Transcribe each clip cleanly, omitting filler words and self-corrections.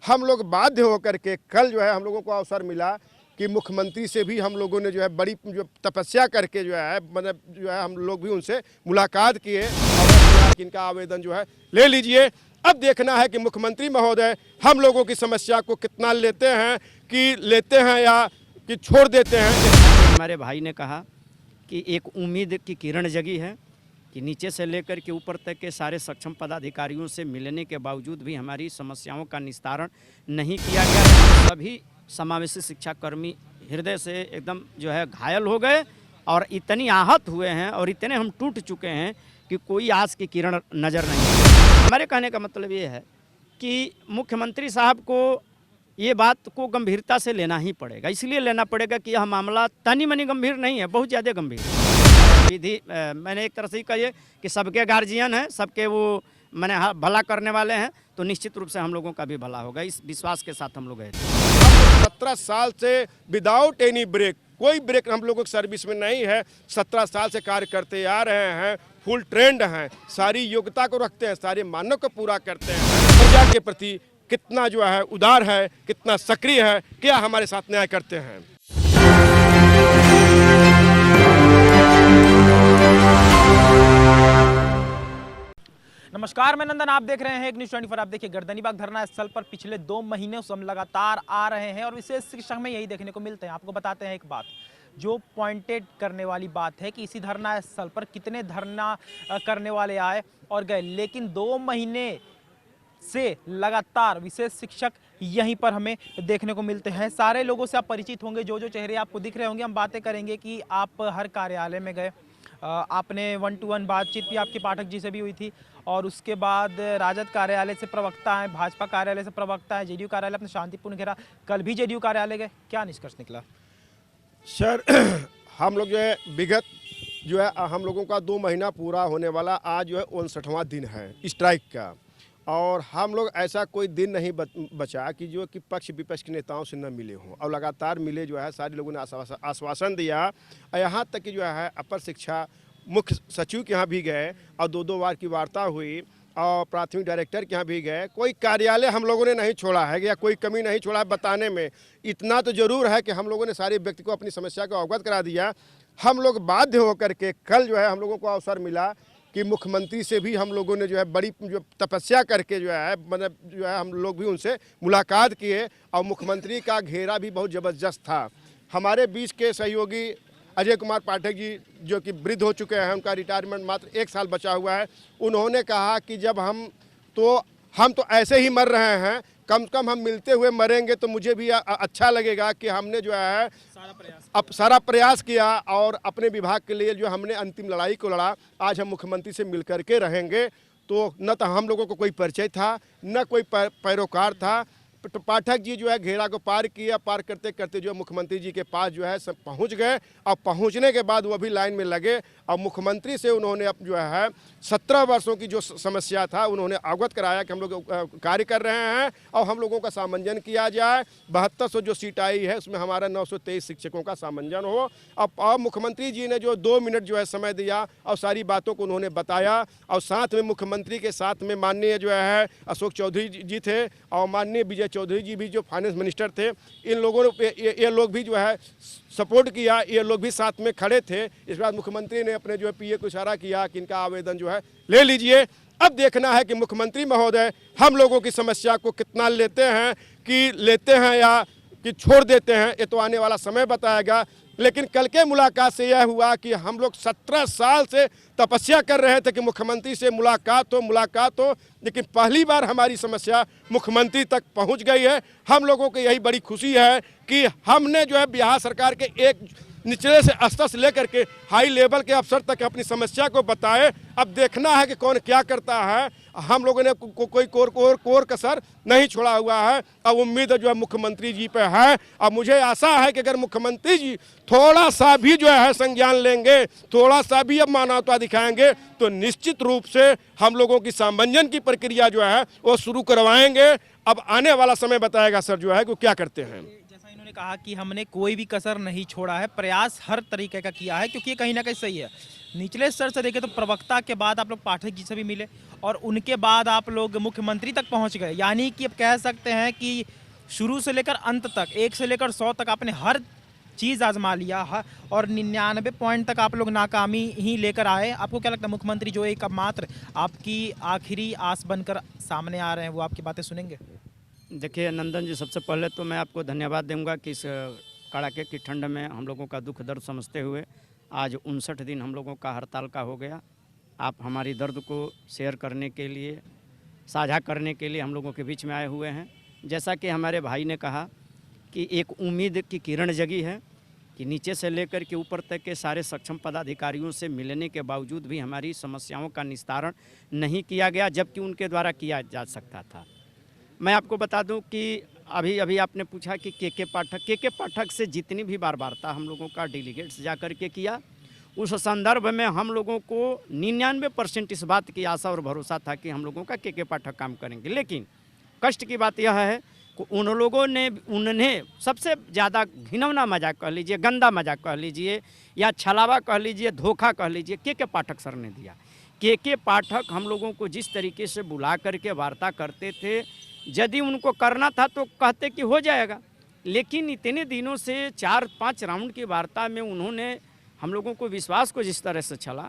हम लोग बाध्य होकर के कल जो है हम लोगों को अवसर मिला कि मुख्यमंत्री से भी हम लोगों ने जो है बड़ी जो तपस्या करके जो है मतलब जो है हम लोग भी उनसे मुलाकात किए और इनका आवेदन जो है ले लीजिए। अब देखना है कि मुख्यमंत्री महोदय हम लोगों की समस्या को कितना लेते हैं या कि छोड़ देते हैं। हमारे भाई ने कहा कि एक उम्मीद की किरण जगी है कि नीचे से लेकर के ऊपर तक के सारे सक्षम पदाधिकारियों से मिलने के बावजूद भी हमारी समस्याओं का निस्तारण नहीं किया गया। सभी समावेशी शिक्षाकर्मी हृदय से एकदम जो है घायल हो गए और इतनी आहत हुए हैं और इतने हम टूट चुके हैं कि कोई आस की किरण नज़र नहीं है। हमारे कहने का मतलब ये है कि मुख्यमंत्री साहब को ये बात को गंभीरता से लेना ही पड़ेगा। इसलिए लेना पड़ेगा कि यह मामला तनी मनी गंभीर नहीं है, बहुत ज़्यादा गंभीर है। विधि मैंने एक तरह से कहिए कि सबके गार्जियन हैं, सबके वो मैंने भला करने वाले हैं, तो निश्चित रूप से हम लोगों का भी भला होगा, इस विश्वास के साथ हम लोग गए थे। 17 साल से विदाउट एनी ब्रेक, कोई ब्रेक हम लोगों की सर्विस में नहीं है। 17 साल से कार्य करते आ रहे हैं, फुल ट्रेंड हैं, सारी योग्यता को रखते हैं, सारे मानक को पूरा करते हैं। प्रजा के प्रति कितना जो है उदार है, कितना सक्रिय है, क्या हमारे साथ न्याय करते हैं। नमस्कार, मैं नंदन, आप देख रहे हैं एक न्यूज़ 24। आप देखिए गर्दनीबाग धरना स्थल पर पिछले 2 महीनों से हम लगातार आ रहे हैं और विशेष शिक्षक में यही देखने को मिलते हैं। आपको बताते हैं एक बात जो पॉइंटेड करने वाली बात है कि इसी धरना स्थल पर कितने धरना करने वाले आए और गए, लेकिन 2 महीने से लगातार विशेष शिक्षक यहीं पर हमें देखने को मिलते हैं। सारे लोगों से आप परिचित होंगे, जो चेहरे आपको दिख रहे होंगे। हम बातें करेंगे कि आप हर कार्यालय में गए, आपने 1-to-1 बातचीत भी आपके पाठक जी से भी हुई थी और उसके बाद राजद कार्यालय से प्रवक्ता हैं, भाजपा कार्यालय से प्रवक्ता हैं, जेडीयू कार्यालय अपने शांतिपूर्ण घेरा, कल भी जेडीयू कार्यालय गए, क्या निष्कर्ष निकला? सर हम लोग जो है विगत जो है हम लोगों का 2 महीना पूरा होने वाला आज जो है 59वां दिन है स्ट्राइक का, और हम लोग ऐसा कोई दिन नहीं बचा कि जो कि पक्ष विपक्ष के नेताओं से न मिले हों, और लगातार मिले जो है सारे लोगों ने आश्वासन दिया। यहाँ तक कि जो है अपर शिक्षा मुख्य सचिव के यहाँ भी गए और 2-2 बार की वार्ता हुई और प्राथमिक डायरेक्टर के यहाँ भी गए। कोई कार्यालय हम लोगों ने नहीं छोड़ा है या कोई कमी नहीं छोड़ा है बताने में। इतना तो ज़रूर है कि हम लोगों ने सारे व्यक्ति को अपनी समस्या को अवगत करा दिया। हम लोग बाध्य होकर के कल जो है हम लोगों को अवसर मिला कि मुख्यमंत्री से भी हम लोगों ने जो है बड़ी जो तपस्या करके जो है मतलब जो है हम लोग भी उनसे मुलाकात किए और मुख्यमंत्री का घेरा भी बहुत ज़बरदस्त था। हमारे बीच के सहयोगी अजय कुमार पाठक जी जो कि वृद्ध हो चुके हैं, उनका रिटायरमेंट मात्र 1 साल बचा हुआ है, उन्होंने कहा कि जब हम तो ऐसे ही मर रहे हैं, कम से कम हम मिलते हुए मरेंगे तो मुझे भी अच्छा लगेगा कि हमने जो है सारा प्रयास किया और अपने विभाग के लिए जो हमने अंतिम लड़ाई को लड़ा। आज हम मुख्यमंत्री से मिल करके रहेंगे। तो न तो हम लोगों को कोई परिचय था, न कोई पैरोकार था। तो पाठक जी जो है घेरा को पार किया, पार करते करते जो मुख्यमंत्री जी के पास जो है सब पहुंच गए और पहुंचने के बाद वो भी लाइन में लगे और मुख्यमंत्री से उन्होंने अब जो है 17 वर्षों की जो समस्या था उन्होंने अवगत कराया कि हम लोग कार्य कर रहे हैं और हम लोगों का सामंजन किया जाए। 7200 जो सीट आई है उसमें हमारा 923 शिक्षकों का सामंजन हो। अब मुख्यमंत्री जी ने जो 2 मिनट जो है समय दिया और सारी बातों को उन्होंने बताया, और साथ में मुख्यमंत्री के साथ में माननीय जो है अशोक चौधरी जी थे और माननीय विजय चौधरी जी भी जो फाइनेंस मिनिस्टर थे। इन लोगों ने ये लोग भी जो है सपोर्ट किया, ये लोग भी साथ में खड़े थे। इस बार मुख्यमंत्री ने अपने जो है पीए को इशारा किया कि इनका आवेदन जो है ले लीजिए। अब देखना है कि मुख्यमंत्री महोदय हम लोगों की समस्या को कितना लेते हैं या कि छोड़ देते हैं, ये तो आने वाला समय बताएगा। लेकिन कल के मुलाकात से यह हुआ कि हम लोग 17 साल से तपस्या कर रहे थे कि मुख्यमंत्री से मुलाकात हो, लेकिन पहली बार हमारी समस्या मुख्यमंत्री तक पहुंच गई है। हम लोगों को यही बड़ी खुशी है कि हमने जो है बिहार सरकार के एक निचले से स्तर से लेकर के हाई लेवल के अफसर तक अपनी समस्या को बताए। अब देखना है कि कौन क्या करता है। हम लोगों ने कोई कोर कसर नहीं छोड़ा हुआ है। अब उम्मीद जो है मुख्यमंत्री जी पे है। अब मुझे आशा है कि अगर मुख्यमंत्री जी थोड़ा सा भी जो है संज्ञान लेंगे, थोड़ा सा भी अब मानवता दिखाएंगे, तो निश्चित रूप से हम लोगों की सामंजन की प्रक्रिया जो है वो शुरू करवाएंगे। अब आने वाला समय बताएगा सर जो है कि क्या करते हैं। उन्होंने कहा कि हमने कोई भी कसर नहीं छोड़ा है, प्रयास हर तरीके का किया है, क्योंकि ये कहीं ना कहीं सही है। निचले स्तर से देखें तो प्रवक्ता के बाद आप लोग पाठक जी से भी मिले और उनके बाद आप लोग मुख्यमंत्री तक पहुंच गए, यानी कि अब कह सकते हैं कि शुरू से लेकर अंत तक 1 से लेकर 100 तक आपने हर चीज़ आजमा लिया और 99 पॉइंट तक आप लोग नाकामी ही लेकर आए। आपको क्या लगता है मुख्यमंत्री जो एक अब मात्र आपकी आखिरी आस बनकर सामने आ रहे हैं, वो आपकी बातें सुनेंगे? देखिए नंदन जी, सबसे पहले तो मैं आपको धन्यवाद दूंगा कि इस कड़ाके की ठंड में हम लोगों का दुख दर्द समझते हुए आज 59 दिन हम लोगों का हड़ताल का हो गया। आप हमारी दर्द को शेयर करने के लिए, साझा करने के लिए हम लोगों के बीच में आए हुए हैं। जैसा कि हमारे भाई ने कहा कि एक उम्मीद की किरण जगी है कि नीचे से लेकर के ऊपर तक के सारे सक्षम पदाधिकारियों से मिलने के बावजूद भी हमारी समस्याओं का निस्तारण नहीं किया गया, जबकि उनके द्वारा किया जा सकता था। मैं आपको बता दूं कि अभी आपने पूछा कि के पाठक से जितनी भी बार वार्ता हम लोगों का डेलीगेट्स जा कर के किया, उस संदर्भ में हम लोगों को 99% इस बात की आशा और भरोसा था कि हम लोगों का के पाठक काम करेंगे। लेकिन कष्ट की बात यह है कि उन लोगों ने उन्हें सबसे ज़्यादा घिनौना मजाक कह लीजिए, गंदा मजाक कह लीजिए या छलावा कह लीजिए, धोखा कह लीजिए, के पाठक सर ने दिया। के पाठक हम लोगों को जिस तरीके से बुला करके वार्ता करते थे, यदि उनको करना था तो कहते कि हो जाएगा, लेकिन इतने दिनों से 4-5 राउंड की वार्ता में उन्होंने हम लोगों को विश्वास को जिस तरह से छला,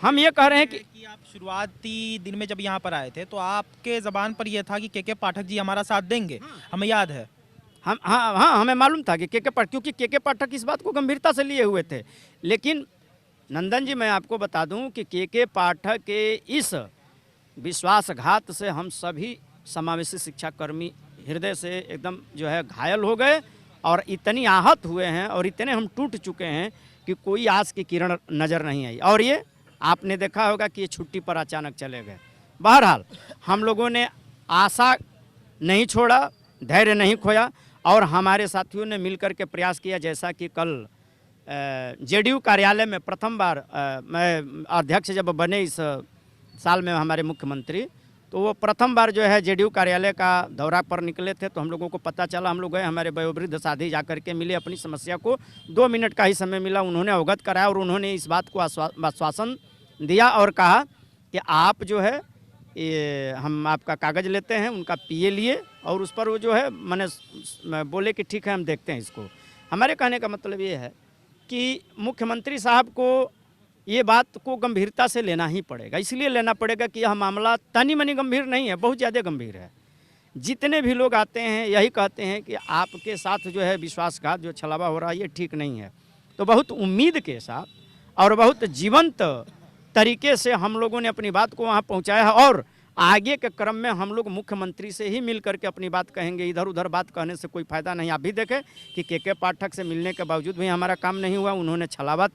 हम ये कह रहे हैं कि आप शुरुआती दिन में जब यहाँ पर आए थे तो आपके ज़बान पर यह था कि के पाठक जी हमारा साथ देंगे, हमें याद है। हाँ, हमें मालूम था कि के पाठक, क्योंकि के पाठक इस बात को गंभीरता से लिए हुए थे। लेकिन नंदन जी, मैं आपको बता दूं कि के पाठक के इस विश्वासघात से हम सभी समावेशी शिक्षाकर्मी हृदय से एकदम जो है घायल हो गए और इतनी आहत हुए हैं और इतने हम टूट चुके हैं कि कोई आस की किरण नज़र नहीं आई। और ये आपने देखा होगा कि ये छुट्टी पर अचानक चले गए। बहरहाल हम लोगों ने आशा नहीं छोड़ा, धैर्य नहीं खोया और हमारे साथियों ने मिलकर के प्रयास किया। जैसा कि कल जेडीयू कार्यालय में प्रथम बार मैं अध्यक्ष जब बने इस साल में हमारे मुख्यमंत्री, तो वो प्रथम बार जो है जेडीयू कार्यालय का दौरा पर निकले थे, तो हम लोगों को पता चला। हम लोग गए, हमारे वयोवृद्ध साथी जाकर के मिले, अपनी समस्या को 2 मिनट का ही समय मिला, उन्होंने अवगत कराया और उन्होंने इस बात को आश्वासन दिया और कहा कि आप जो है ये हम आपका कागज़ लेते हैं। उनका पीए लिए और उस पर वो जो है मैंने बोले कि ठीक है हम देखते हैं इसको। हमारे कहने का मतलब ये है कि मुख्यमंत्री साहब को ये बात को गंभीरता से लेना ही पड़ेगा। इसलिए लेना पड़ेगा कि यह मामला तनी मनी गंभीर नहीं है, बहुत ज़्यादा गंभीर है। जितने भी लोग आते हैं यही कहते हैं कि आपके साथ जो है विश्वासघात, जो छलावा हो रहा है, ये ठीक नहीं है। तो बहुत उम्मीद के साथ और बहुत जीवंत तरीके से हम लोगों ने अपनी बात को वहाँ पहुँचाया है और आगे के क्रम में हम लोग मुख्यमंत्री से ही मिल करके अपनी बात कहेंगे। इधर उधर बात कहने से कोई फ़ायदा नहीं। आप भी देखें कि के पाठक से मिलने के बावजूद भी हमारा काम नहीं हुआ, उन्होंने छलावा।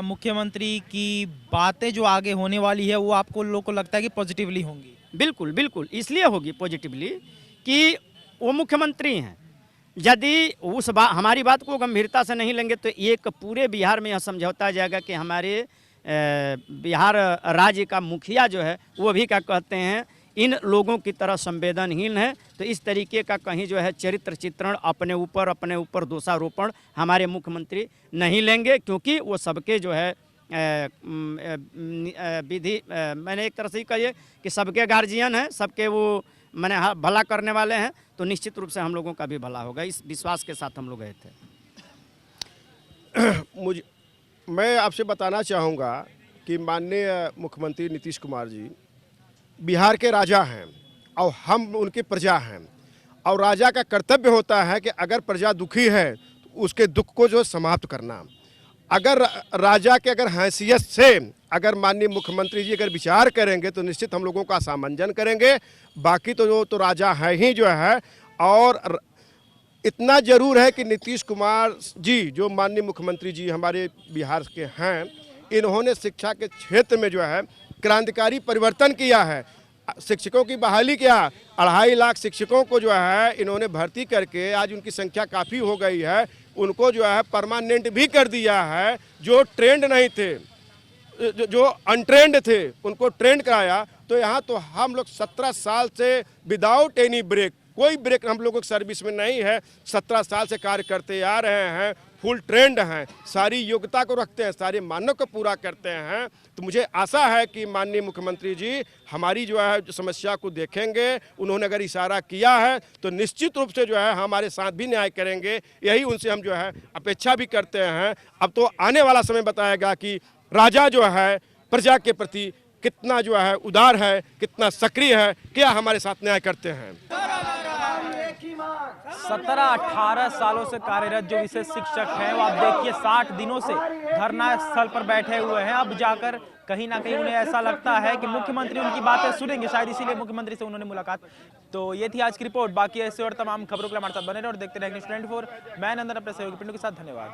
मुख्यमंत्री की बातें जो आगे होने वाली है वो आपको लोगों को लगता है कि पॉजिटिवली होंगी? बिल्कुल बिल्कुल, इसलिए होगी पॉजिटिवली कि वो मुख्यमंत्री हैं। यदि उस हमारी बात को गंभीरता से नहीं लेंगे तो एक पूरे बिहार में यह समझौता जाएगा कि हमारे बिहार राज्य का मुखिया जो है वो भी क्या कहते हैं, इन लोगों की तरह संवेदनहीन है। तो इस तरीके का कहीं जो है चरित्र चित्रण अपने ऊपर दोषारोपण हमारे मुख्यमंत्री नहीं लेंगे, क्योंकि वो सबके जो है विधि, मैंने एक तरह से ही कहिए कि सबके गार्जियन हैं, सबके वो मैंने भला करने वाले हैं। तो निश्चित रूप से हम लोगों का भी भला होगा, इस विश्वास के साथ हम लोग गए थे। मैं आपसे बताना चाहूँगा कि माननीय मुख्यमंत्री नीतीश कुमार जी बिहार के राजा हैं और हम उनकी प्रजा हैं, और राजा का कर्तव्य होता है कि अगर प्रजा दुखी है तो उसके दुख को जो समाप्त करना। अगर राजा के अगर हैसियत से अगर माननीय मुख्यमंत्री जी अगर विचार करेंगे तो निश्चित हम लोगों का सामंजन करेंगे। बाकी तो जो तो राजा है ही जो है। और इतना जरूर है कि नीतीश कुमार जी जो माननीय मुख्यमंत्री जी हमारे बिहार के हैं, इन्होंने शिक्षा के क्षेत्र में जो है क्रांतिकारी परिवर्तन किया है। शिक्षकों की बहाली किया, 2.5 लाख शिक्षकों को जो है इन्होंने भर्ती करके आज उनकी संख्या काफ़ी हो गई है। उनको जो है परमानेंट भी कर दिया है। जो ट्रेंड नहीं थे, जो अनट्रेंड थे, उनको ट्रेंड कराया। तो यहाँ तो हम लोग 17 साल से विदाउट एनी ब्रेक कोई ब्रेक हम लोगों की सर्विस में नहीं है। 17 साल से कार्य करते आ रहे हैं, फुल ट्रेंड हैं, सारी योग्यता को रखते हैं, सारे मानकों को पूरा करते हैं। तो मुझे आशा है कि माननीय मुख्यमंत्री जी हमारी जो है समस्या को देखेंगे। उन्होंने अगर इशारा किया है तो निश्चित रूप से जो है हमारे साथ भी न्याय करेंगे, यही उनसे हम जो है अपेक्षा भी करते हैं। अब तो आने वाला समय बताएगा कि राजा जो है प्रजा के प्रति कितना जो है उदार है, कितना सक्रिय है, क्या हमारे साथ न्याय करते हैं। 17-18 सालों से कार्यरत जो विशेष शिक्षक हैं वो आप देखिए 60 दिनों से धरना स्थल पर बैठे हुए हैं। अब जाकर कहीं ना कहीं उन्हें ऐसा लगता है कि मुख्यमंत्री उनकी बातें सुनेंगे, शायद इसीलिए मुख्यमंत्री से उन्होंने मुलाकात। तो ये थी आज की रिपोर्ट। बाकी ऐसे और तमाम खबरों के लिए हमारे साथ बने रहे और देखते रहेंगे न्यूज़ 24। मैं नंदन अपने सहयोगी पिंडू के साथ, धन्यवाद।